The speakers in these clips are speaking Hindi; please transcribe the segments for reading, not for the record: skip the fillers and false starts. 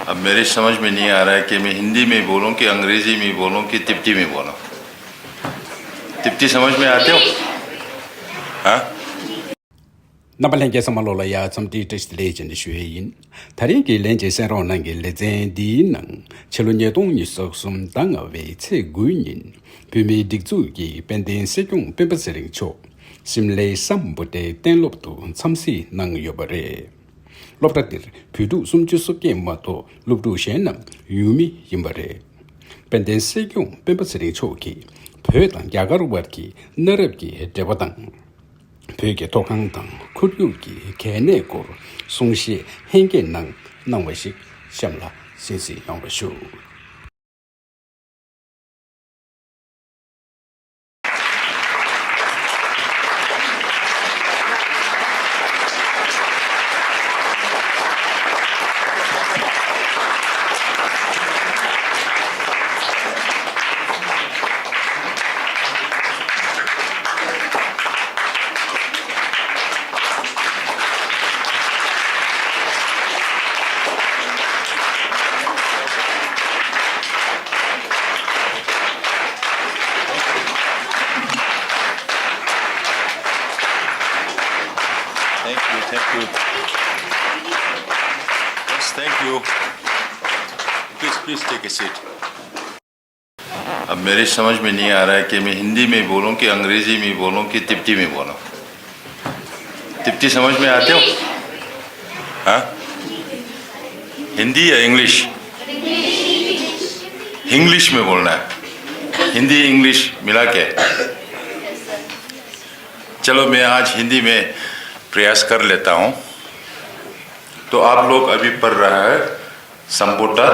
अब मेरी समझ में नहीं आ रहा है कि मैं हिंदी में बोलूं कि अंग्रेजी में बोलूं कि तिब्ती में बोलूं। तिब्ती समझ में आते हो? हाँ?那么，人家什么罗了呀？从地这是来讲的学因，他人给人家身上那个来真的能，除了你懂你说什么当个为才贵人，偏偏的做嘅本地使用并不是灵巧，心里三不得登录度参事能有不嘞。落得点，譬如什么就是给么多，录度先能有米有不嘞。本地使用并不是灵巧嘅，配当价格work嘅，那入嘅这不当。벽에 독항당 쿠류기 개내고 송시 행계능 능외식 샴라 신시 영어쇼 Thank you. Yes, thank you. Please take a seat. अब मेरी समझ में नहीं आ रहा है कि मैं हिंदी में बोलूं कि अंग्रेजी में बोलूं कि तिब्ती में बोलूं। तिब्ती समझ में आते हो? हाँ? हिंदी या इंग्लिश? इंग्लिश में बोलना है। हिंदी इंग्लिश मिला के। चलो मैं आज हिंदी में प्रयास कर लेता हूं। तो आप लोग अभी पढ़ रहा है संबोटा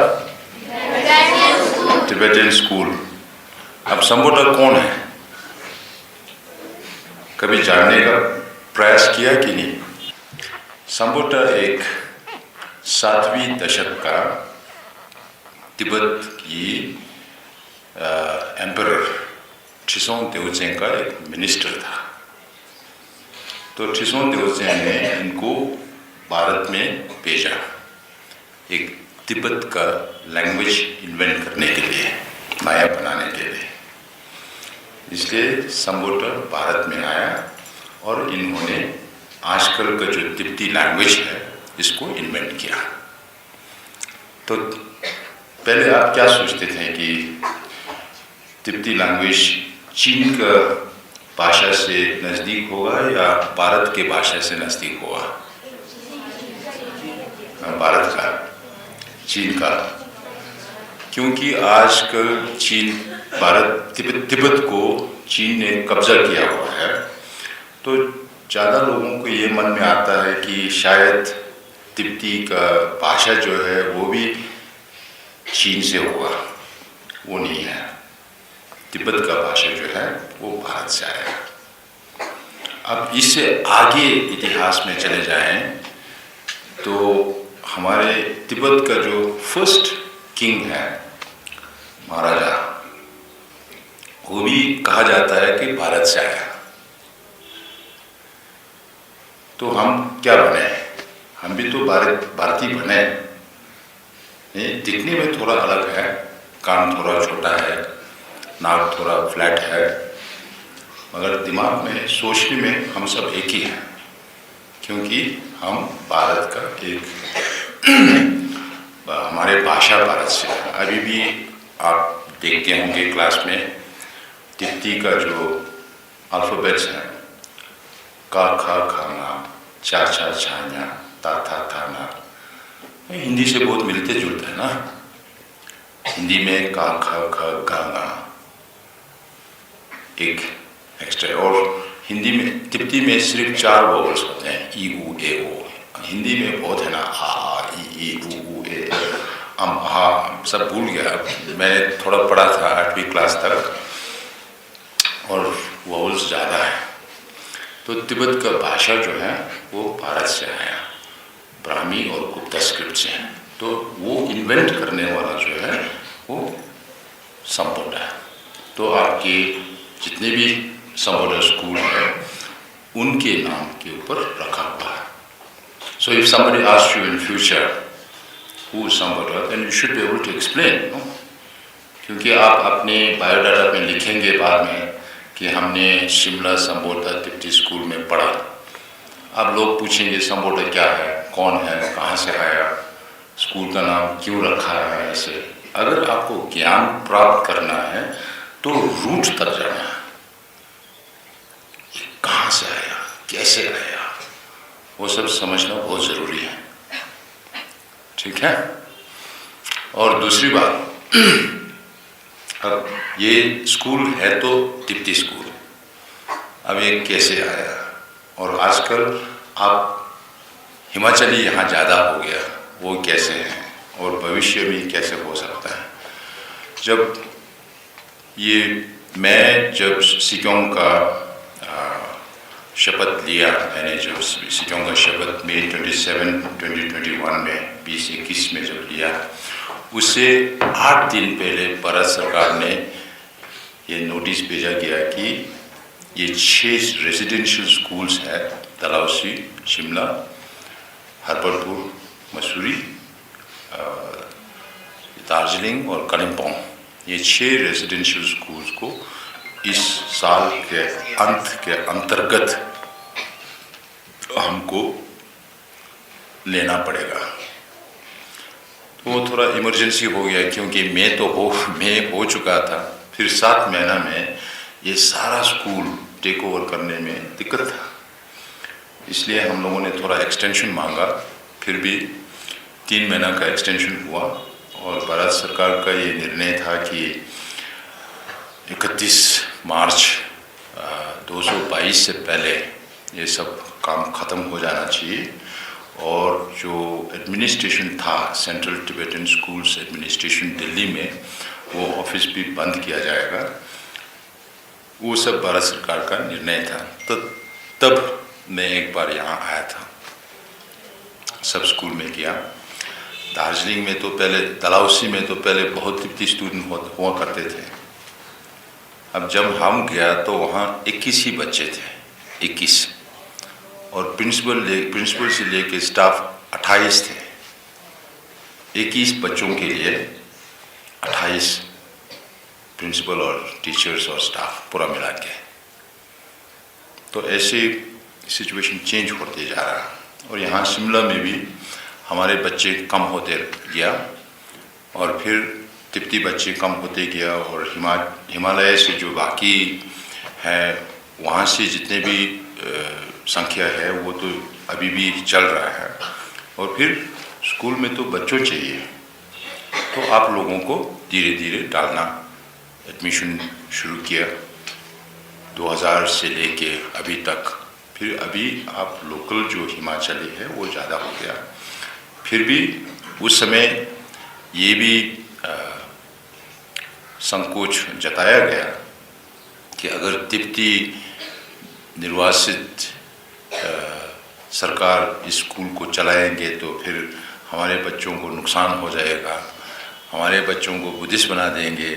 टिबेटन स्कूल। अब संबोटा कौन है? कभी जानने का प्रयास किया कि नहीं? संबोटा एक 7वीं दशक का तिब्बत की एम्परर छिसोंग देवचें का एक मिनिस्टर था। तो छिसोंग देवचें ने इनको भारत में भेजा एक तिब्बत का लैंग्वेज इन्वेंट करने के लिए, नया बनाने के लिए। इसलिए संबोटा भारत में आया और इन्होंने आजकल का जो तिब्बती लैंग्वेज है इसको इन्वेंट किया। तो पहले आप क्या सोचते थे कि तिब्बती लैंग्वेज चीन का भाषा से नज़दीक होगा या भारत के भाषा से नज़दीक होगा? भारत का, चीन का, क्योंकि आजकल चीन भारत तिब्बत को चीन ने कब्जा किया हुआ है। तो ज़्यादा लोगों को ये मन में आता है कि शायद तिब्बती का भाषा जो है वो भी चीन से होगा। वो नहीं है, तिब्बत का भाषा जो है वो भारत से आया। अब इससे आगे इतिहास में चले जाएं तो हमारे तिब्बत का जो फर्स्ट किंग है, महाराजा, वो भी कहा जाता है कि भारत से आया। तो हम क्या बने? हम भी तो भारतीय बने। दिखने में थोड़ा अलग है, कान थोड़ा छोटा है, नाक थोड़ा फ्लैट है, मगर दिमाग में, सोचने में हम सब एक ही हैं, क्योंकि हम भारत का एक हमारे भाषा भारत से है। अभी भी आप देखते होंगे क्लास में तिब्बती का जो अल्फ़ाबेट्स हैं, का खा खाना, चा चा छाना, ता था थाना, हिंदी से बहुत मिलते जुलते हैं ना। हिंदी में का खा खा गाना एक एक्स्ट्रा, और हिंदी में तिब्बती में सिर्फ 4 वोवल्स होते हैं, ई उ ए ओ। हिंदी में बहुत है ना, आ ई उ ए, हा, सब भूल गया। मैंने थोड़ा पढ़ा था 8वीं क्लास तक, और वोवल्स ज़्यादा है। तो तिब्बत का भाषा जो है वो भारत से आया, ब्राह्मी और गुप्ता स्क्रिप्ट से है। तो वो इन्वेंट करने वाला जो है वो संबोटा है। तो आपके जितने भी संबोटा स्कूल है उनके नाम के ऊपर रखा हुआ है। So if somebody asks you in future who is from Bharat, then you should be able to explain, no? क्योंकि आप अपने बायोडाटा में लिखेंगे बाद में कि हमने शिमला संबोधा तिब्बती स्कूल में पढ़ा। अब लोग पूछेंगे संबोधा क्या है, कौन है, कहाँ से आया, स्कूल का नाम क्यों रखा है। ऐसे अगर आपको ज्ञान प्राप्त करना है तो रूट तक जाना है, कहाँ से आया, कैसे आया, वो सब समझना बहुत ज़रूरी है। ठीक है। और दूसरी बात, अब ये स्कूल है तो तिब्बती स्कूल, अब ये कैसे आया, और आजकल आप हिमाचली यहाँ ज़्यादा हो गया, वो कैसे है और भविष्य में कैसे हो सकता है। जब जब सिक्योंग का शपथ लिया, मैंने जब सिक्योंग का शपथ मई 27, 2021 में 2021 में जब लिया, उससे 8 दिन पहले भारत सरकार ने ये नोटिस भेजा गया कि ये 6 रेजिडेंशियल स्कूल्स हैं, डलहौजी, शिमला, हरबरपुर, मसूरी, दार्जिलिंग और कालिम्पोंग, ये 6 रेजिडेंशियल स्कूल्स को इस साल के अंत के अंतर्गत हमको लेना पड़ेगा। तो वो थोड़ा इमरजेंसी हो गया, क्योंकि मैं हो चुका था, फिर 7 महीना में ये सारा स्कूल टेक ओवर करने में दिक्कत था, इसलिए हम लोगों ने थोड़ा एक्सटेंशन मांगा। फिर भी 3 महीना का एक्सटेंशन हुआ और भारत सरकार का ये निर्णय था कि 31 मार्च 2022 से पहले ये सब काम ख़त्म हो जाना चाहिए, और जो एडमिनिस्ट्रेशन था, central Tibetan schools administration Delhi में, वो ऑफिस भी बंद किया जाएगा। वो सब भारत सरकार का निर्णय था। तो तब मैं एक बार यहाँ आया था, सब स्कूल में गया। दार्जिलिंग में तो पहले, डलहौजी में तो पहले बहुत तिब्बती स्टूडेंट हुआ करते थे। अब जब हम गया तो वहाँ 21 ही बच्चे थे, 21, और प्रिंसिपल से लेके स्टाफ 28 थे। 21 बच्चों के लिए 28 प्रिंसिपल और टीचर्स और स्टाफ पूरा मिला के। तो ऐसे सिचुएशन चेंज होते जा रहा है। और यहाँ शिमला में भी हमारे बच्चे कम होते गया, और फिर तिब्बती बच्चे कम होते गया, और हिमालय से जो बाकी है वहाँ से जितने भी संख्या है वो तो अभी भी चल रहा है। और फिर स्कूल में तो बच्चों चाहिए, तो आप लोगों को धीरे धीरे डालना, एडमिशन शुरू किया 2000 से लेके अभी तक। फिर अभी आप लोकल जो हिमाचली है वो ज़्यादा हो गया। फिर भी उस समय ये भी संकोच जताया गया कि अगर तिब्बती निर्वासित सरकार इस स्कूल को चलाएंगे तो फिर हमारे बच्चों को नुकसान हो जाएगा, हमारे बच्चों को बुद्धिस्ट बना देंगे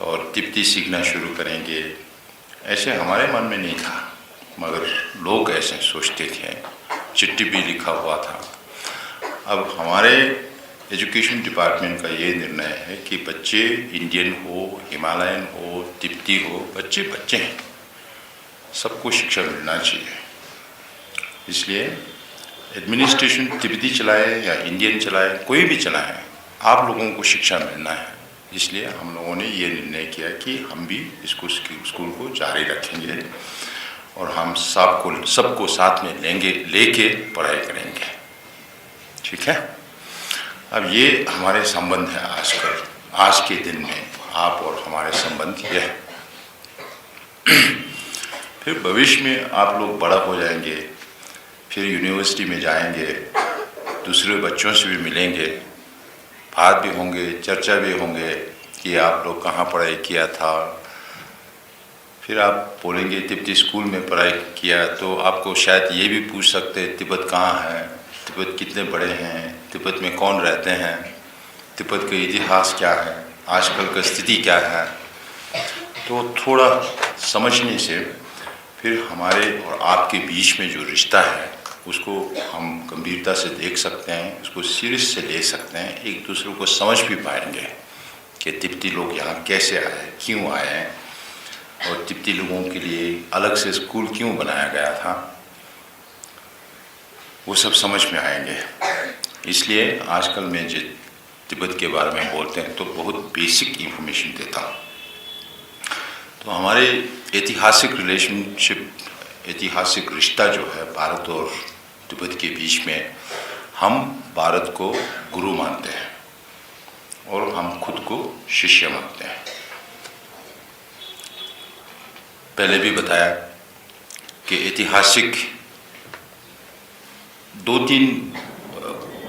और तिब्बती सीखना शुरू करेंगे। ऐसे हमारे मन में नहीं था, मगर लोग ऐसे सोचते थे, चिट्ठी भी लिखा हुआ था। अब हमारे एजुकेशन डिपार्टमेंट का ये निर्णय है कि बच्चे इंडियन हो, हिमालयन हो, तिब्बती हो, बच्चे बच्चे हैं, सबको शिक्षा मिलना चाहिए। इसलिए एडमिनिस्ट्रेशन तिब्बती चलाए या इंडियन चलाए, कोई भी चलाए, आप लोगों को शिक्षा मिलना है। इसलिए हम लोगों ने ये निर्णय किया कि हम भी इसको स्कूल को जारी रखेंगे और हम सबको साथ में लेके पढ़ाई करेंगे। ठीक है। अब ये हमारे संबंध है आज के दिन में आप और हमारे संबंध ये है। फिर भविष्य में आप लोग बड़ा हो जाएंगे, फिर यूनिवर्सिटी में जाएंगे, दूसरे बच्चों से भी मिलेंगे, बात भी होंगे, चर्चा भी होंगे कि आप लोग कहाँ पढ़ाई किया था। फिर आप बोलेंगे तिब्बती स्कूल में पढ़ाई किया, तो आपको शायद ये भी पूछ सकते हैं तिब्बत कहाँ है, तिब्बत कितने बड़े हैं, तिब्बत में कौन रहते हैं, तिब्बत का इतिहास क्या है, आजकल का स्थिति क्या है। तो थोड़ा समझने से फिर हमारे और आपके बीच में जो रिश्ता है उसको हम गंभीरता से देख सकते हैं, उसको सीरियस से ले सकते हैं, एक दूसरे को समझ भी पाएंगे कि तिब्बती लोग यहाँ कैसे आए, क्यों आए हैं, और तिब्बती लोगों के लिए अलग से स्कूल क्यों बनाया गया था, वो सब समझ में आएंगे। इसलिए आजकल मैं जो तिब्बत के बारे में बोलते हैं तो बहुत बेसिक इंफॉर्मेशन देता हूँ। तो हमारे ऐतिहासिक रिलेशनशिप, ऐतिहासिक रिश्ता जो है भारत और तिब्बत के बीच में, हम भारत को गुरु मानते हैं और हम खुद को शिष्य मानते हैं। पहले भी बताया कि ऐतिहासिक 2-3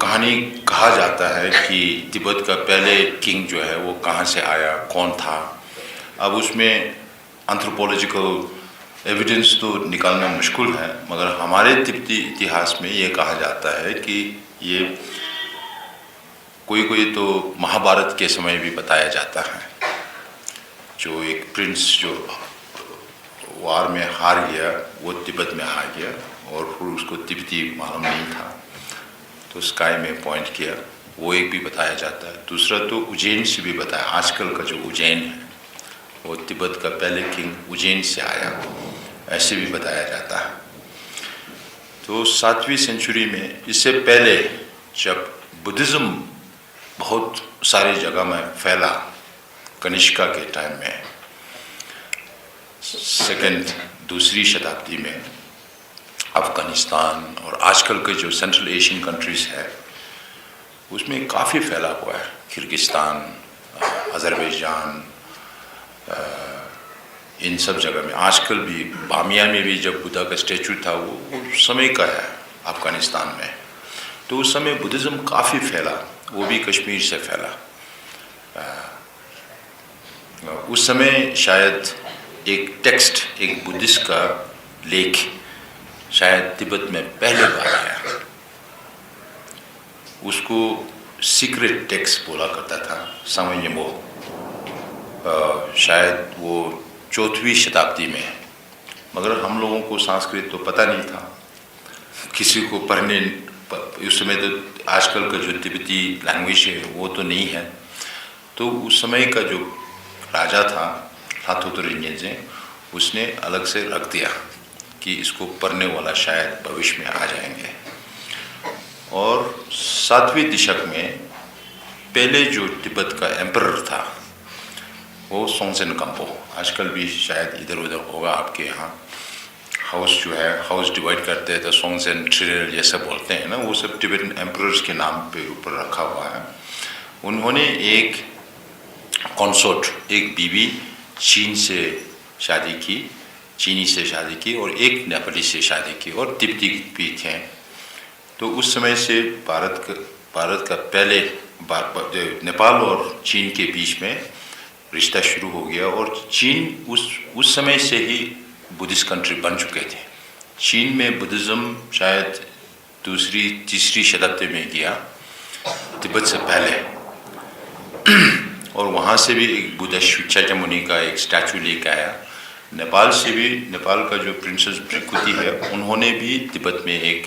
कहानी कहा जाता है कि तिब्बत का पहले किंग जो है वो कहाँ से आया, कौन था। अब उसमें एंथ्रोपोलॉजिकल एविडेंस तो निकालना मुश्किल है, मगर हमारे तिब्बती इतिहास में ये कहा जाता है कि ये कोई तो महाभारत के समय भी बताया जाता है। जो एक प्रिंस जो वार में हार गया, वो तिब्बत में हार गया और फिर उसको तिब्बती मालूम नहीं था, तो स्काई में पॉइंट किया, वो एक भी बताया जाता है। दूसरा तो उज्जैन से भी बताया, आजकल का जो उज्जैन है वो तिब्बत का पहले किंग उज्जैन से आया, ऐसे भी बताया जाता है। तो 7वीं सेंचुरी में, इससे पहले जब बुद्धिज़्म बहुत सारी जगह में फैला, कनिष्का के टाइम में, दूसरी शताब्दी में अफगानिस्तान और आजकल के जो सेंट्रल एशियन कंट्रीज़ है उसमें काफ़ी फैला हुआ है। किर्गिस्तान, अज़रबैजान, इन सब जगह में, आजकल भी बामिया में भी जब बुद्धा का स्टैचू था वो उस समय का है अफगानिस्तान में। तो उस समय बुद्धिज़्म काफ़ी फैला, वो भी कश्मीर से फैला। उस समय शायद एक टेक्स्ट, एक बुद्धिस्ट का लेख शायद तिब्बत में पहले बार आया, उसको सीक्रेट टेक्स्ट बोला करता था, सामय्यमो। शायद वो 4वीं शताब्दी में, मगर हम लोगों को संस्कृत तो पता नहीं था, किसी को पढ़ने उस समय तो आजकल का जो तिब्बती लैंग्वेज है वो तो नहीं है। तो उस समय का जो राजा था थाथोतोरिन्जेन, उसने अलग से रख दिया कि इसको पढ़ने वाला शायद भविष्य में आ जाएंगे। और 7वीं दशक में पहले जो तिब्बत का एम्परर था वो सोंगसेन काम्पो, आजकल भी शायद इधर उधर होगा आपके यहाँ, हाउस जो है, हाउस डिवाइड करते हैं तो सोंगसेन ट्रिरेल जैसा बोलते हैं ना, वो सब तिब्बतन एम्परर्स के नाम पे ऊपर रखा हुआ है। उन्होंने एक कंसोर्ट, एक बीवी चीन से शादी की, चीनी से शादी की, और एक नेपाली से शादी की, और तिब्बती भी थे। तो उस समय से भारत का पहले नेपाल और चीन के बीच में रिश्ता शुरू हो गया। और चीन उस समय से ही बुद्धिस्ट कंट्री बन चुके थे। चीन में बुद्धिज़्म शायद 2री-3री शताब्दी में गया, तिब्बत से पहले। और वहाँ से भी एक बुद्ध शाक्यमुनि का एक स्टैचू लेकर आया। नेपाल से भी, नेपाल का जो प्रिंसेस भृकुति है, उन्होंने भी तिब्बत में एक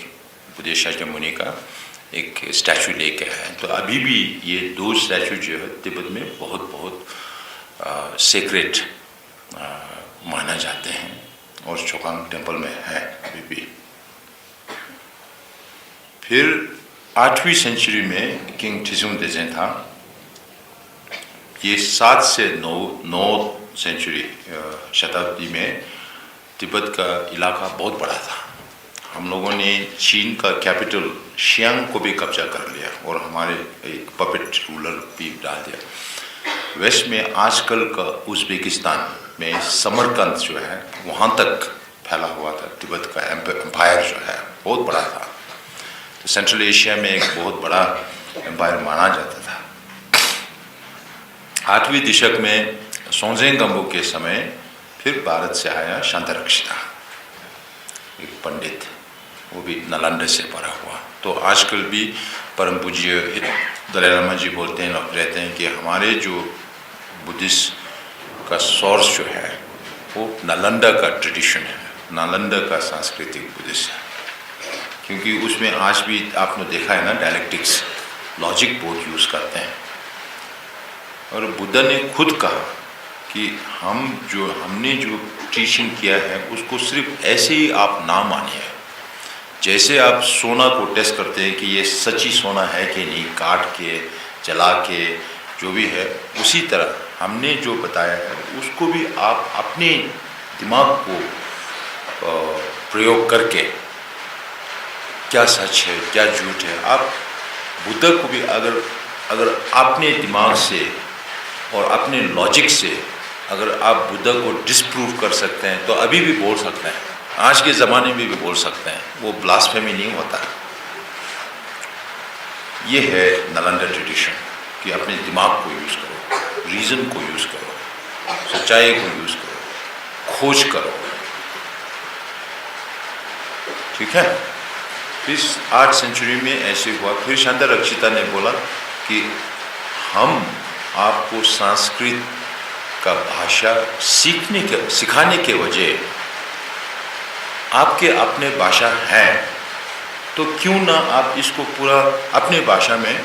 बुद्ध शाक्यमुनि का एक स्टैचू लेके आया। तो अभी भी ये 2 स्टैचू जो है तिब्बत में बहुत सेक्रेट माना जाते हैं, और चोखांग टेम्पल में है अभी भी। फिर 8वीं सेंचुरी में किंग थिसुम देजेन था। ये 7 से 9 सेंचुरी शताब्दी में तिब्बत का इलाका बहुत बड़ा था। हम लोगों ने चीन का कैपिटल शियांग को भी कब्जा कर लिया और हमारे एक पपेट रूलर भी डाल दिया। वेस्ट में आजकल का उज़्बेकिस्तान में समरकंद जो है वहाँ तक फैला हुआ था। तिब्बत का एम्पायर जो है बहुत बड़ा था। तो सेंट्रल एशिया में एक बहुत बड़ा एम्पायर माना जाता था। 8वीं दशक में सोंगजेन गंबो के समय फिर भारत से आया शांतारक्षिता, एक पंडित, वो भी नालंदा से पढ़ा हुआ। तो आजकल भी परम पूज्य दलाई लामा जी बोलते हैं, रहते हैं कि हमारे जो बुद्धिस्ट का सोर्स जो है वो नालंदा का ट्रेडिशन है, नालंदा का सांस्कृतिक बुद्धिस्ट है। क्योंकि उसमें आज भी आपने देखा है ना, डायलेक्टिक्स, लॉजिक बहुत यूज़ करते हैं। और बुद्ध ने खुद कहा कि हमने जो टीचिंग किया है उसको सिर्फ ऐसे ही आप ना मानिए। जैसे आप सोना को टेस्ट करते हैं कि ये सच्ची सोना है कि नहीं, काट के जला के जो भी है, उसी तरह हमने जो बताया है उसको भी आप अपने दिमाग को प्रयोग करके क्या सच है क्या झूठ है, आप बुद्ध को भी अगर अपने दिमाग से और अपने लॉजिक से अगर आप बुद्ध को डिसप्रूव कर सकते हैं तो अभी भी बोल सकते हैं, आज के ज़माने में भी बोल सकते हैं, वो ब्लास्फेमी नहीं होता। ये है नालंदा ट्रेडिशन कि अपने दिमाग को यूज़ करो, रीज़न को यूज़ करो, सच्चाई को यूज़ करो, खोज करो। ठीक है। इस 8 सेंचुरी में ऐसे हुआ। फिर शांता रक्षिता ने बोला कि हम आपको संस्कृत का भाषा सिखाने के वजह आपके अपने भाषा है, तो क्यों ना आप इसको पूरा अपने भाषा में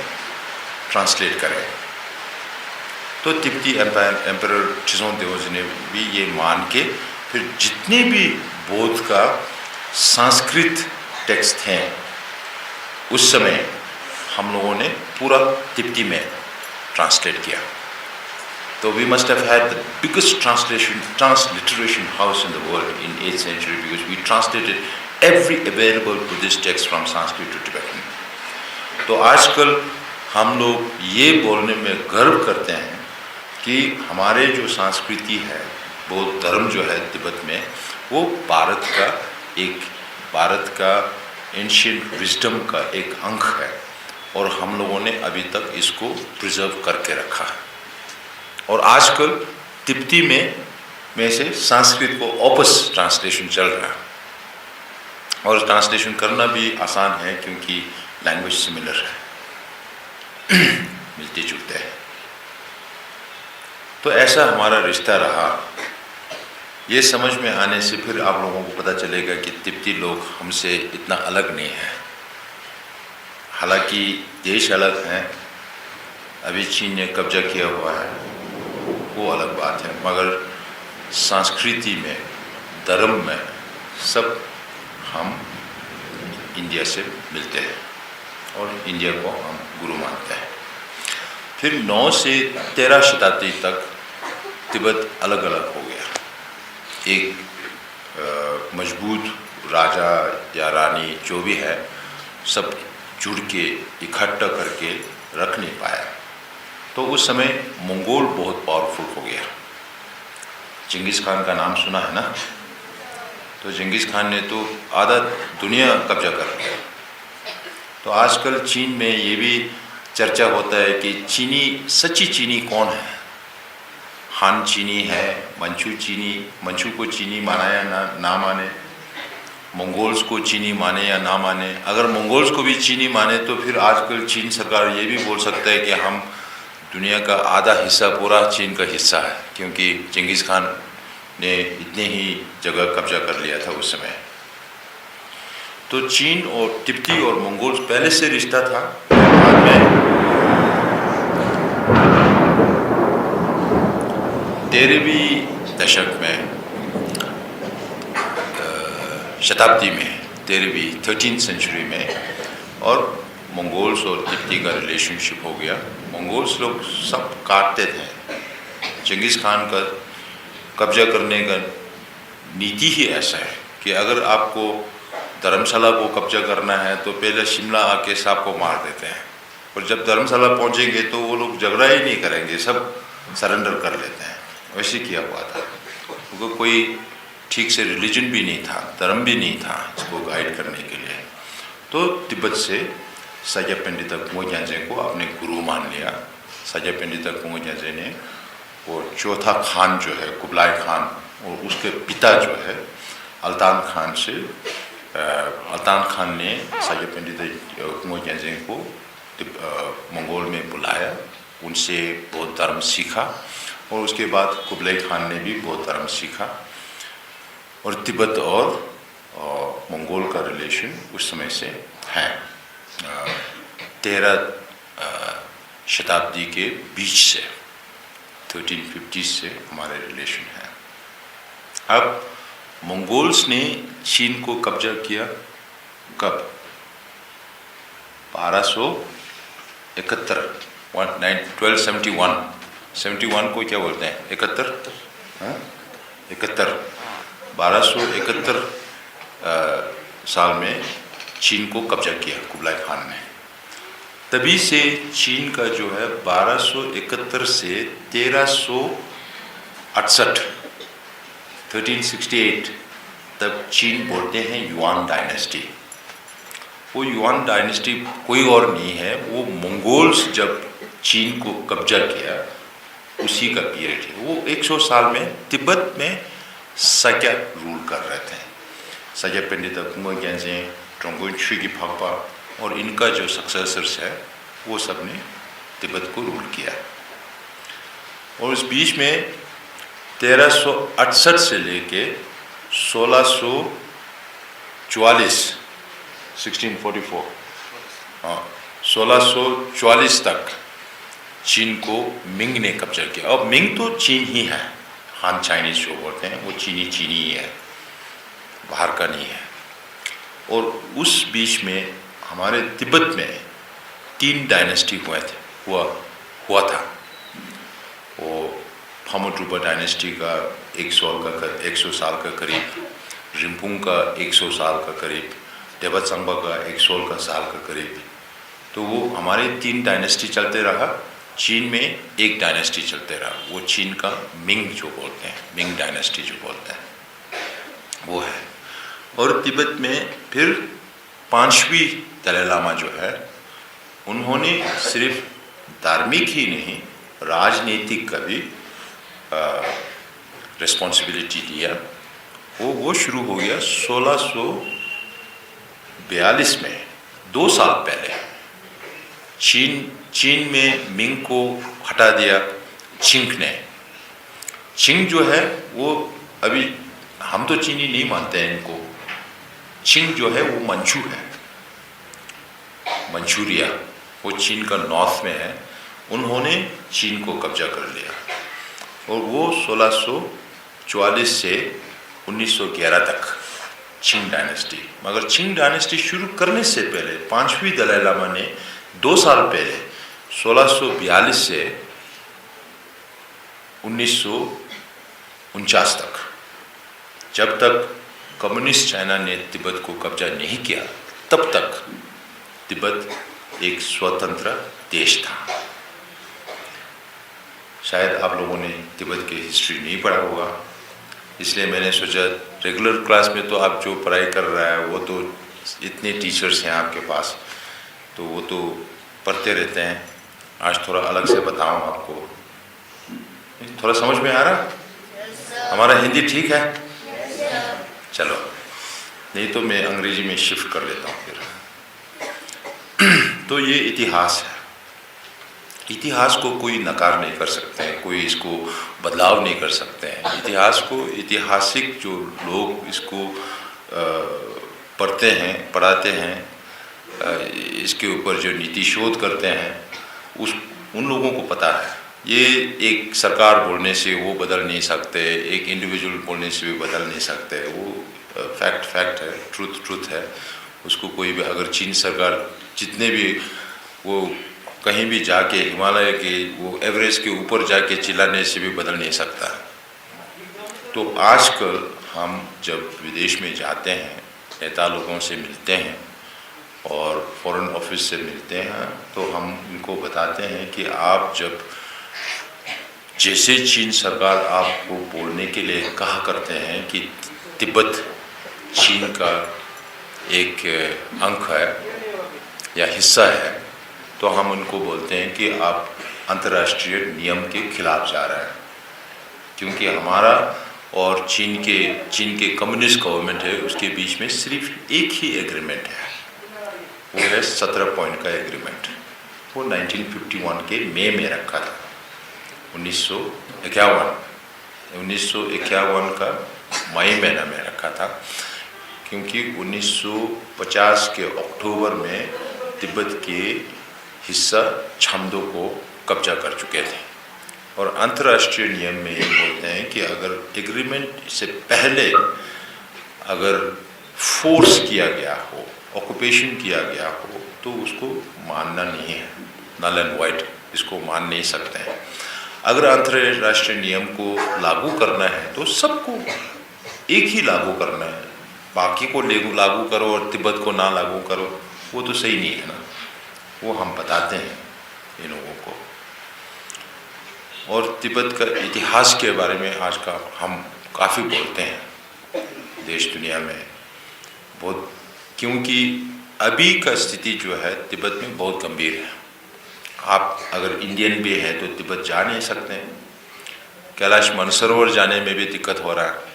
ट्रांसलेट करें। तो तिब्बती एम्परर चिजोंग तेओजी ने भी ये मान के फिर जितने भी बौद्ध का संस्कृत टेक्स्ट हैं उस समय हम लोगों ने पूरा तिब्बती में ट्रांसलेट किया। So we must have had the biggest transliteration house in the world in 8th century, because we translated every available Buddhist text from Sanskrit to Tibetan. तो आजकल हम लोग ये बोलने में गर्व करते हैं कि हमारे जो संस्कृति है, बौद्ध धर्म जो है तिब्बत में, वो भारत का एंशिएंट विजडम का एक अंग है, और हम लोगों ने अभी तक इसको प्रिजर्व करके रखा है। और आजकल तिब्बती में से संस्कृत को वापस ट्रांसलेशन चल रहा है, और ट्रांसलेशन करना भी आसान है क्योंकि लैंग्वेज सिमिलर है, मिलते जुलते हैं। तो ऐसा हमारा रिश्ता रहा। ये समझ में आने से फिर आप लोगों को पता चलेगा कि तिब्बती लोग हमसे इतना अलग नहीं है। हालांकि देश अलग हैं, अभी चीन ने कब्जा किया हुआ है, वो अलग बात है, मगर संस्कृति में, धर्म में सब हम इंडिया से मिलते हैं और इंडिया को हम गुरु मानते हैं। फिर 9 से 13 शताब्दी तक तिब्बत अलग अलग हो गया। एक मजबूत राजा या रानी जो भी है, सब जुड़ के इकट्ठा करके रख नहीं पाया। तो उस समय मंगोल बहुत पावरफुल हो गया। जिंगिस खान का नाम सुना है ना? तो जिंगिस खान ने तो आधा दुनिया कब्जा कर लिया। तो आजकल चीन में ये भी चर्चा होता है कि सच्ची चीनी कौन है? हान चीनी है, मंचू को चीनी माना या ना माने, मंगोल्स को चीनी माने या ना माने। अगर मंगोल्स को भी चीनी माने तो फिर आजकल चीन सरकार ये भी बोल सकता है कि हम दुनिया का आधा हिस्सा पूरा चीन का हिस्सा है, क्योंकि जिंगिस खान ने इतने ही जगह कब्जा कर लिया था उस समय। तो चीन और तिब्बती और मंगोल्स पहले से रिश्ता था। बाद में 13वीं दशक में, शताब्दी में, 13th सेंचुरी में, और मंगोल्स और तिब्बती का रिलेशनशिप हो गया। मंगोल्स लोग सब काटते थे। जिंगिस खान का कब्जा करने का नीति ही ऐसा है कि अगर आपको धर्मशाला को कब्जा करना है तो पहले शिमला आके सबको मार देते हैं, और जब धर्मशाला पहुंचेंगे तो वो लोग झगड़ा ही नहीं करेंगे, सब सरेंडर कर लेते हैं। वैसे किया हुआ था, क्योंकि कोई ठीक से रिलीजन भी नहीं था, धर्म भी नहीं था इसको गाइड करने के लिए। तो तिब्बत से साजा पंडित कुंवर ग्याल्जे को अपने गुरु मान लिया। साजा पंडित कुंवर ग्याल्जे ने वो चौथा खान जो है कुबलाई खान, और उसके पिता जो है अल्तान खान ने साजा पंडित कुंवर ग्याल्जे को मंगोल में बुलाया, उनसे बौद्ध धर्म सीखा, और उसके बाद कुबलाई खान ने भी बौद्ध धर्म सीखा, और तिब्बत और और मंगोल का रिलेशन उस समय से है। 13 शताब्दी के बीच से 1350 से हमारे रिलेशन है। अब मंगोल्स ने चीन को कब्जा किया कब? 1271, 1271 को क्या बोलते हैं? 71, 1271 साल में चीन को कब्जा किया कुबलाई खान ने। तभी से चीन का जो है 1271 से 1368 तब चीन बोलते हैं युआन डायनेस्टी। वो युआन डायनेस्टी कोई और नहीं है, वो मंगोल्स जब चीन को कब्जा किया उसी का पीरियड है। वो 100 साल में तिब्बत में सक्या रूल कर रहे थे। सक्या पंडित कुंभा ज्ञानसेन, ट्रोंगोन शुगी फापा और इनका जो सक्सेसर्स है वो सब ने तिब्बत को रूल किया। और उस बीच में 1368 से लेके 1644 तक चीन को मिंग ने कब्जा किया। और मिंग तो चीन ही है, हान चाइनीज जो बोलते हैं वो चीनी ही है, बाहर का नहीं है। और उस बीच में हमारे तिब्बत में 3 डायनेस्टी हुआ था। वो फामुट्रुपा डायनेस्टी का 100 साल का करीब, रिम्पुंग का 100 साल का करीब, देवत्संबा का 100 का साल का करीब। तो वो हमारे 3 डायनेस्टी चलते रहा। चीन में एक डायनेस्टी चलते रहा, वो चीन का मिंग जो बोलते हैं, मिंग डायनेस्टी जो बोलते हैं वो है। और तिब्बत में फिर 5वीं दलाई लामा जो है, उन्होंने सिर्फ धार्मिक ही नहीं राजनीतिक का भी रिस्पॉन्सिबिलिटी लिया। वो शुरू हो गया 1642 में, 2 साल पहले। चीन में मिंग को हटा दिया चिंग ने। चिंग जो है वो अभी हम तो चीनी नहीं मानते हैं इनको। चिंग जो है वो मंचू है, मंचूरिया, वो चीन का नॉर्थ में है। उन्होंने चीन को कब्जा कर लिया और वो 1644 से 1911 तक चिंग डायनेस्टी। मगर चिंग डायनेस्टी शुरू करने से पहले 5वीं दलाई लामा ने 2 साल पहले 1642 से 1949 तक, जब तक कम्युनिस्ट चाइना ने तिब्बत को कब्जा नहीं किया, तब तक तिब्बत एक स्वतंत्र देश था। शायद आप लोगों ने तिब्बत की हिस्ट्री नहीं पढ़ा होगा, इसलिए मैंने सोचा रेगुलर क्लास में तो आप जो पढ़ाई कर रहा है वो तो इतने टीचर्स हैं आपके पास, तो वो तो पढ़ते रहते हैं। आज थोड़ा अलग से बताऊं आपको। थोड़ा समझ में आ रहा? हमारा हिंदी ठीक है? चलो, नहीं तो मैं अंग्रेजी में शिफ्ट कर लेता हूँ फिर। तो ये इतिहास है। इतिहास को कोई नकार नहीं कर सकते हैं, कोई इसको बदलाव नहीं कर सकते हैं। इतिहास को ऐतिहासिक जो लोग इसको पढ़ते हैं, पढ़ाते हैं, इसके ऊपर जो नीति शोध करते हैं, उन लोगों को पता है। ये एक सरकार बोलने से वो बदल नहीं सकते, एक इंडिविजुअल बोलने से भी बदल नहीं सकते। वो फैक्ट है, ट्रूथ है। उसको कोई भी, अगर चीन सरकार जितने भी वो कहीं भी जाके हिमालय के वो एवरेस्ट के ऊपर जाके चिल्लाने से भी बदल नहीं सकता। तो आजकल हम जब विदेश में जाते हैं, नेता लोगों से मिलते हैं और फॉरेन ऑफिस से मिलते हैं, तो हम उनको बताते हैं कि आप जब जैसे चीन सरकार आपको बोलने के लिए कहा करते हैं कि तिब्बत चीन का एक अंग है या हिस्सा है, तो हम उनको बोलते हैं कि आप अंतर्राष्ट्रीय नियम के खिलाफ जा रहे हैं। क्योंकि हमारा और चीन के कम्युनिस्ट गवर्नमेंट है, उसके बीच में सिर्फ एक ही एग्रीमेंट है, वो है 17 पॉइंट का एग्रीमेंट। वो 1951 के मई में रखा था, 1951 का मई महीना में रखा था क्योंकि 1950 के अक्टूबर में तिब्बत के हिस्सा छाम्दो को कब्जा कर चुके थे। और अंतर्राष्ट्रीय नियम में ये बोलते हैं कि अगर एग्रीमेंट से पहले अगर फोर्स किया गया हो, ऑक्यूपेशन किया गया हो, तो उसको मानना नहीं है, नल एंड वाइड, इसको मान नहीं सकते हैं। अगर अंतर्राष्ट्रीय नियम को लागू करना है तो सबको एक ही लागू करना है, बाकी को लागू करो और तिब्बत को ना लागू करो, वो तो सही नहीं है ना। वो हम बताते हैं इन लोगों को। और तिब्बत का इतिहास के बारे में आज का हम काफ़ी बोलते हैं देश दुनिया में बहुत, क्योंकि अभी का स्थिति जो है तिब्बत में बहुत गंभीर है। आप अगर इंडियन भी हैं तो तिब्बत जा नहीं सकते हैं, कैलाश मानसरोवर जाने में भी दिक्कत हो रहा है।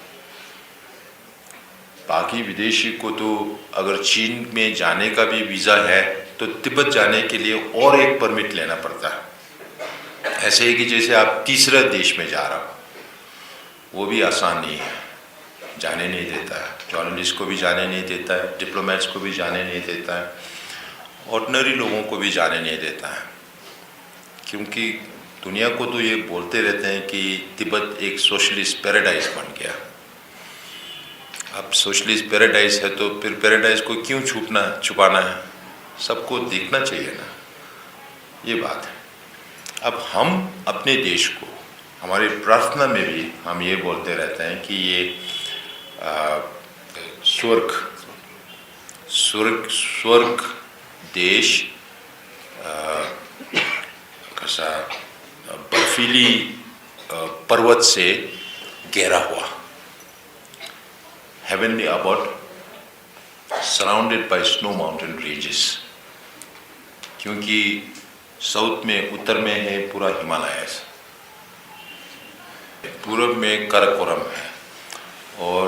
बाकी विदेशी को तो अगर चीन में जाने का भी वीज़ा है तो तिब्बत जाने के लिए और एक परमिट लेना पड़ता है। ऐसे ही कि जैसे आप तीसरा देश में जा रहा हो, वो भी आसान नहीं है, जाने नहीं देता है। जर्नलिस्ट को भी जाने नहीं देता है, डिप्लोमेट्स को भी जाने नहीं देता है, ऑर्डिनरी लोगों को भी जाने नहीं देता है। क्योंकि दुनिया को तो ये बोलते रहते हैं कि तिब्बत एक सोशलिस्ट पैराडाइज बन गया। अब सोशलिस्ट पैराडाइज है तो फिर पैराडाइज को क्यों छुपाना है, सबको देखना चाहिए ना, ये बात है। अब हम अपने देश को, हमारी प्रार्थना में भी हम ये बोलते रहते हैं कि ये स्वर्ग देश कैसा बर्फीली पर्वत से घेरा हुआ, heavenly abode surrounded by snow mountain ranges। क्योंकि साउथ में, उत्तर में है पूरा हिमालय, पूर्व में काराकोरम है, और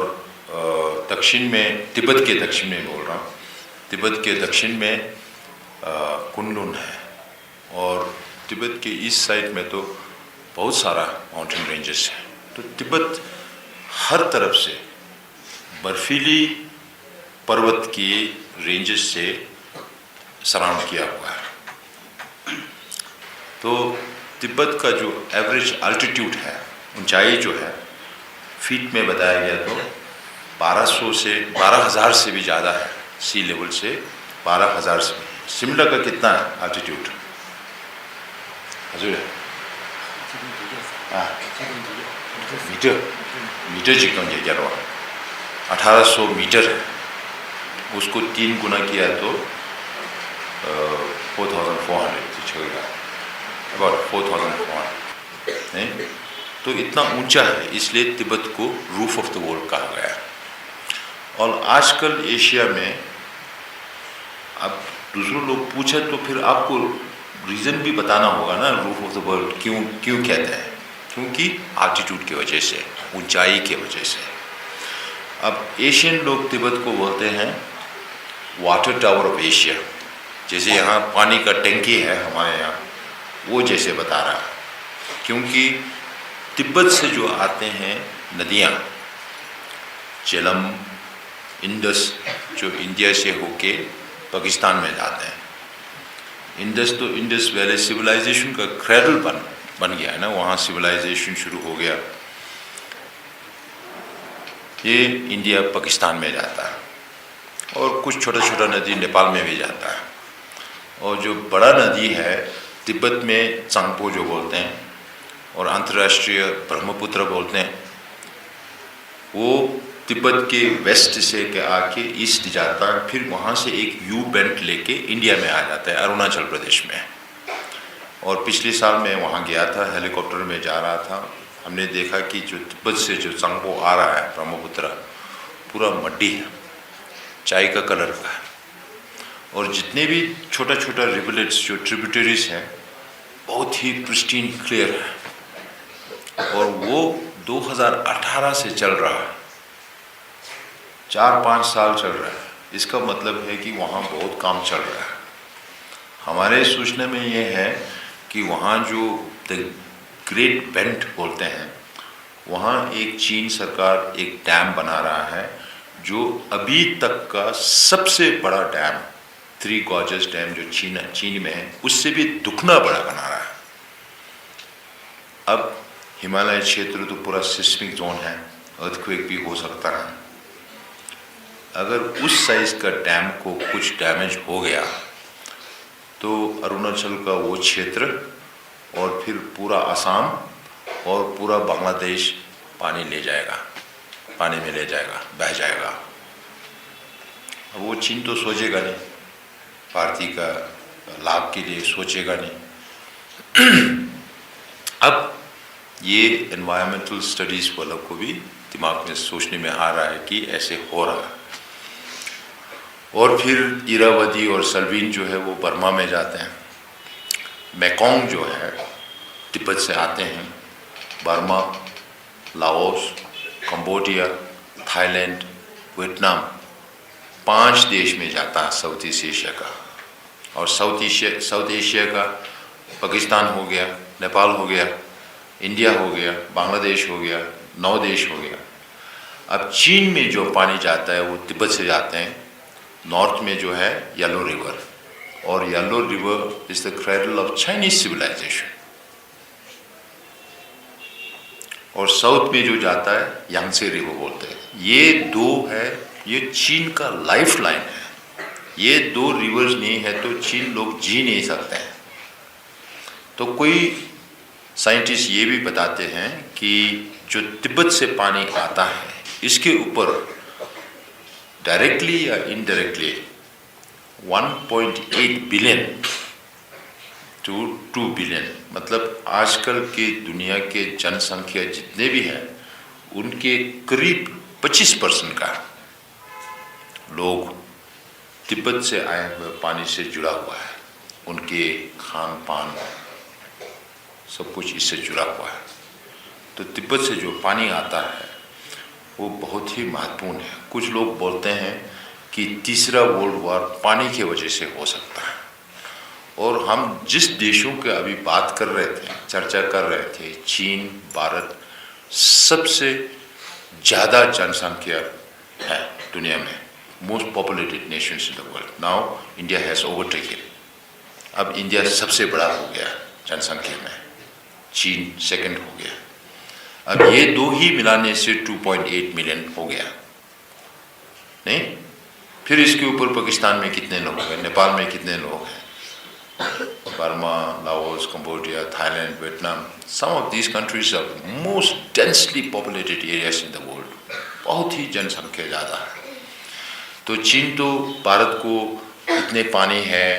दक्षिण में, तिब्बत के दक्षिण में बोल रहा हूँ, तिब्बत के दक्षिण में कुनलुन है, और तिब्बत के ईस्ट साइड में तो बहुत सारा माउंटेन रेंजेस है। तो तिब्बत हर तरफ से बर्फीली पर्वत की रेंजेस से सराउंड किया हुआ है। तो तिब्बत का जो एवरेज अल्टीट्यूड है, ऊंचाई जो है फीट में बताया गया तो 12,000 से भी ज़्यादा है, सी लेवल से 12,000 से। शिमला का कितना है अल्टीट्यूड? हजुर मीटर चिकन ये 1800 मीटर है, उसको 3 गुना किया तो 4,400 अबाउट 4,400 नहीं? तो इतना ऊंचा है, इसलिए तिब्बत को रूफ ऑफ द वर्ल्ड कहा गया है। और आजकल एशिया में अब दूसरे लोग पूछे तो फिर आपको रीज़न भी बताना होगा ना, रूफ ऑफ द वर्ल्ड क्यों कहते हैं? क्योंकि आल्टीट्यूड की वजह से, ऊंचाई की वजह से। अब एशियन लोग तिब्बत को बोलते हैं वाटर टावर ऑफ एशिया। जैसे यहाँ पानी का टंकी है हमारे यहाँ, वो जैसे बता रहा है। क्योंकि तिब्बत से जो आते हैं नदियाँ, झेलम, इंडस, जो इंडिया से होके पाकिस्तान में जाते हैं। इंडस तो इंडस वैली सिविलाइजेशन का क्रेडल बन गया है ना, वहाँ सिविलाइजेशन शुरू हो गया। ये इंडिया पाकिस्तान में जाता है, और कुछ छोटा छोटा नदी नेपाल में भी जाता है। और जो बड़ा नदी है तिब्बत में चांगपो जो बोलते हैं, और अंतर्राष्ट्रीय ब्रह्मपुत्र बोलते हैं, वो तिब्बत के वेस्ट से के आके ईस्ट जाता है, फिर वहाँ से एक यू बेंट लेके इंडिया में आ जाता है, अरुणाचल प्रदेश में। और पिछले साल मैं वहाँ गया था, हेलीकॉप्टर में जा रहा था, हमने देखा कि जो तिब्बत से जो चांगपो आ रहा है ब्रह्मपुत्र, पूरा मड्डी है, चाय का कलर का है। और जितने भी छोटा छोटा रिवलेट्स जो ट्रिब्यूटरीज हैं, बहुत ही प्रिस्टीन क्लियर है। और वो 2018 से चल रहा है, 4-5 साल चल रहा है। इसका मतलब है कि वहाँ बहुत काम चल रहा है। हमारे सोचने में ये है कि वहाँ जो द ग्रेट बेंट बोलते हैं, वहाँ एक चीन सरकार एक डैम बना रहा है जो अभी तक का सबसे बड़ा डैम, थ्री गॉर्जस डैम जो चीन में है, उससे भी दुगना बड़ा बना रहा है। अब हिमालय क्षेत्र तो पूरा सिस्मिक जोन है, अर्थक्वेक भी हो सकता है। अगर उस साइज का डैम को कुछ डैमेज हो गया तो अरुणाचल का वो क्षेत्र और फिर पूरा असम और पूरा बांग्लादेश पानी में ले जाएगा, बह जाएगा। अब वो चीन तो सोचेगा नहीं, भारतीय का लाभ के लिए सोचेगा नहीं। अब ये एनवायरमेंटल स्टडीज वालों को भी दिमाग में सोचने में आ रहा है कि ऐसे हो रहा है। और फिर इरावदी और सल्वीन जो है वो बर्मा में जाते हैं। मेकोंग जो है तिब्बत से आते हैं, Burma, Laos, Cambodia, Thailand, Vietnam, 5 देश में जाता है साउथ ईस्ट एशिया का। और साउथ एशिया का पाकिस्तान हो गया, नेपाल हो गया, इंडिया हो गया, बांग्लादेश हो गया, 9 देश हो गया। अब चीन में जो पानी जाता है वो तिब्बत से जाते हैं। नॉर्थ में जो है येलो रिवर, और yellow river is the cradle of Chinese civilisation. और साउथ में जो जाता है यांगसे रिवर बोलते हैं। ये दो है, ये चीन का लाइफ लाइन है। ये 2 रिवर्स नहीं है तो चीन लोग जी नहीं सकते हैं। तो कोई साइंटिस्ट ये भी बताते हैं कि जो तिब्बत से पानी आता है इसके ऊपर डायरेक्टली या इनडायरेक्टली 1.8 बिलियन टू 2 बिलियन, मतलब आजकल के दुनिया के जनसंख्या जितने भी हैं उनके करीब 25% का लोग तिब्बत से आए हुए पानी से जुड़ा हुआ है। उनके खान पान सब कुछ इससे जुड़ा हुआ है। तो तिब्बत से जो पानी आता है वो बहुत ही महत्वपूर्ण है। कुछ लोग बोलते हैं कि तीसरा वर्ल्ड वॉर पानी की वजह से हो सकता है। और हम जिस देशों के अभी बात कर रहे थे, चर्चा कर रहे थे, चीन, भारत, सबसे ज़्यादा जनसंख्या है दुनिया में, most populated Nations in the world. Now India has overtaken. अब इंडिया सबसे बड़ा हो गया जनसंख्या में, चीन सेकंड हो गया। अब ये 2 ही मिलाने से 2.8 मिलियन हो गया नहीं। फिर इसके ऊपर पाकिस्तान में कितने लोग हैं, नेपाल में कितने लोग हैं, Burma, Laos, Cambodia, Thailand, Vietnam, some of these countries are most densely populated areas in the world. बहुत ही जनसंख्या ज़्यादा है। तो चीन तो भारत को इतने पानी है,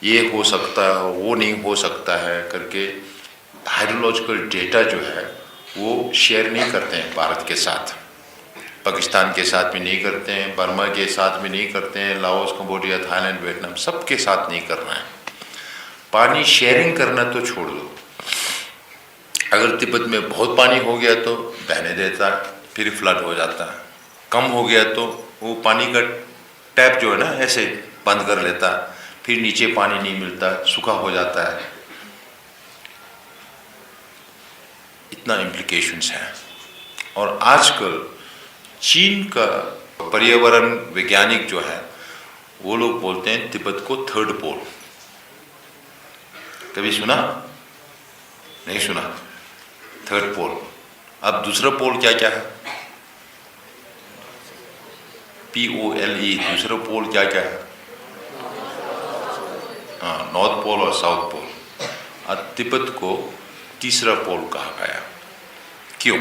ये हो सकता है, वो नहीं हो सकता है करके हाइड्रोलॉजिकल डेटा जो है वो शेयर नहीं करते हैं भारत के साथ, पाकिस्तान के साथ भी नहीं करते हैं, बर्मा के साथ भी नहीं करते हैं, लाओस, कंबोडिया, थाईलैंड, वियतनाम, सबके साथ नहीं करना है। पानी शेयरिंग करना तो छोड़ दो। अगर तिब्बत में बहुत पानी हो गया तो बहने देता, फिर फ्लड हो जाता। कम हो गया तो वो पानी का टैप जो है ना ऐसे बंद कर लेता, फिर नीचे पानी नहीं मिलता, सूखा हो जाता है। इतना इम्प्लीकेशंस है। और आजकल चीन का पर्यावरण वैज्ञानिक जो है वो लोग बोलते हैं तिब्बत को 3rd पोल। कभी सुना? नहीं सुना? 3rd पोल। अब दूसरा पोल क्या क्या है? POLE। दूसरा पोल क्या क्या है? हाँ, नॉर्थ पोल और साउथ पोल। अब तिब्बत को तीसरा पोल कहा गया। क्यों?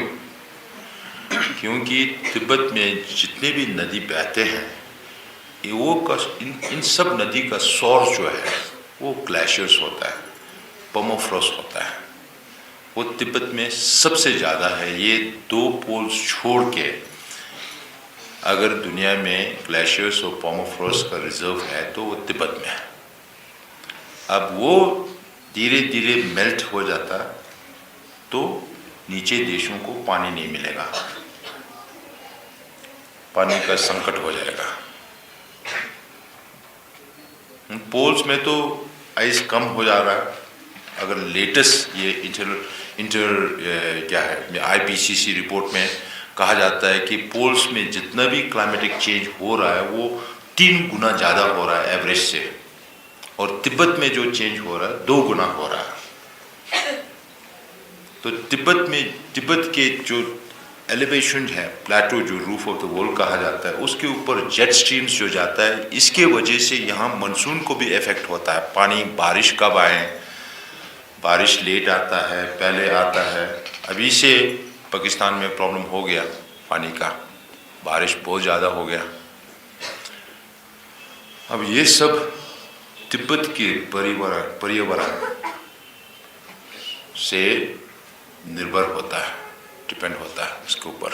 क्योंकि तिब्बत में जितने भी नदी बहते हैं इन सब नदी का सोर्स जो है वो ग्लेशियर्स होता है, पर्माफ्रॉस्ट होता है। वो तिब्बत में सबसे ज़्यादा है। ये 2 पोल्स छोड़ के अगर दुनिया में ग्लेशियर्स और पर्माफ्रॉस्ट का रिजर्व है तो वो तिब्बत में है। अब वो धीरे धीरे मेल्ट हो जाता तो नीचे देशों को पानी नहीं मिलेगा, पानी का संकट हो जाएगा। पोल्स में तो आइस कम हो जा रहा है। अगर लेटेस्ट ये क्या है IPCC रिपोर्ट में कहा जाता है कि पोल्स में जितना भी क्लाइमेटिक चेंज हो रहा है वो 3 गुना ज़्यादा हो रहा है एवरेज से, और तिब्बत में जो चेंज हो रहा है 2 गुना हो रहा है। तो तिब्बत के जो एलिवेशन है, प्लेटो जो रूफ ऑफ द वर्ल्ड कहा जाता है, उसके ऊपर जेट स्ट्रीम्स जो जाता है, इसके वजह से यहाँ मानसून को भी इफेक्ट होता है। पानी, बारिश कब आए, बारिश लेट आता है, पहले आता है। अभी से पाकिस्तान में प्रॉब्लम हो गया पानी का, बारिश बहुत ज़्यादा हो गया। अब ये सब तिब्बत के पर्यावरण से निर्भर होता है, डिपेंड होता है इसके ऊपर।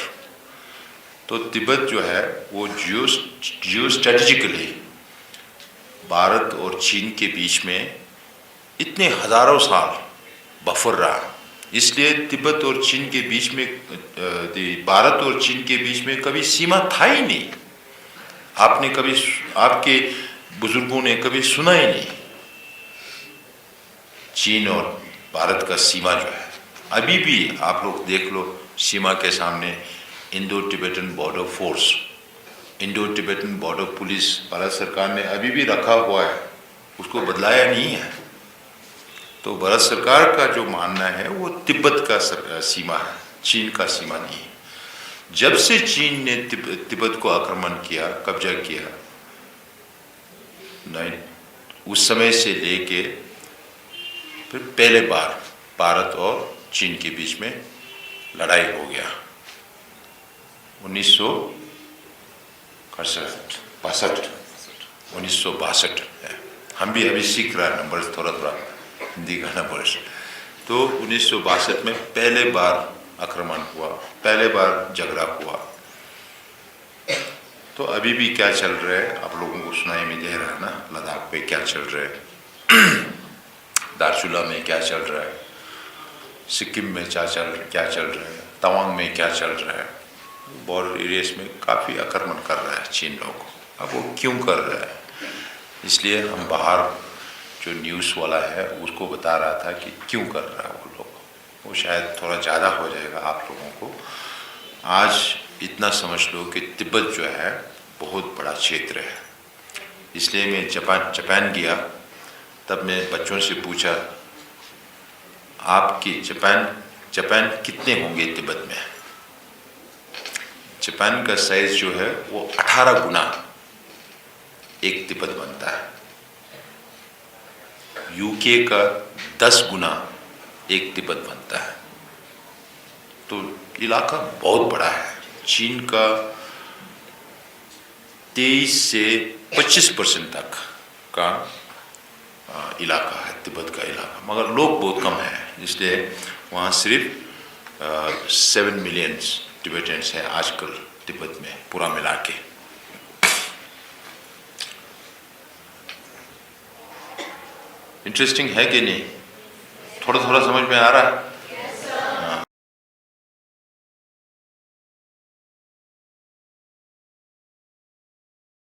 तो तिब्बत जो है वो जियो स्ट्रेटेजिकली भारत और चीन के बीच में इतने हजारों साल बफर रहा, इसलिए तिब्बत और चीन के बीच में, भारत और चीन के बीच में कभी सीमा था ही नहीं। आपने कभी, आपके बुजुर्गों ने कभी सुना ही नहीं चीन और भारत का सीमा जो है। अभी भी आप लोग देख लो, सीमा के सामने Indo Tibetan border force, Indo Tibetan border police Bharat सरकार ने अभी भी रखा हुआ है, उसको बदलाया नहीं है। तो भारत सरकार का जो मानना है वो तिब्बत का सीमा है, चीन का सीमा नहीं है। जब से चीन ने तिब्बत को आक्रमण किया, कब्जा किया, उस समय से लेके फिर पहले बार भारत और चीन के बीच में लड़ाई हो गया 1962 है। हम भी अभी सीख रहा है नंबर, थोड़ा थोड़ा हिंदी का नंबर। तो 1962 में पहले बार आक्रमण हुआ, पहले बार झगड़ा हुआ। तो अभी भी क्या चल रहा है आप लोगों को सुनाई में दे रहा है ना, लद्दाख पे क्या चल रहा है, दार्चुला में क्या चल रहा है, सिक्किम में क्या चल रहा है, तवांग में क्या चल रहा है। बॉर्डर एरियाज में काफ़ी आक्रमण कर रहा है चीन लोग। अब वो क्यों कर रहा है, इसलिए हम बाहर जो न्यूज़ वाला है उसको बता रहा था कि क्यों कर रहा है वो लोग। वो शायद थोड़ा ज़्यादा हो जाएगा आप लोगों को। आज इतना समझ लो कि तिब्बत जो है बहुत बड़ा क्षेत्र है। इसलिए मैं जापान गया, तब मैं बच्चों से पूछा आपके जापान कितने होंगे तिब्बत में। जापान का साइज जो है वो 18 गुना एक तिब्बत बनता है। यूके का 10 गुना एक तिब्बत बनता है। तो इलाका बहुत बड़ा है। चीन का 23 से 25% तक का इलाका है तिब्बत का इलाका, मगर लोग बहुत कम हैं, इसलिए वहाँ सिर्फ 7 मिलियन तिब्बतियंस हैं आजकल तिब्बत में पूरा मिला के। इंटरेस्टिंग है कि नहीं, थोड़ा थोड़ा समझ में आ रहा है।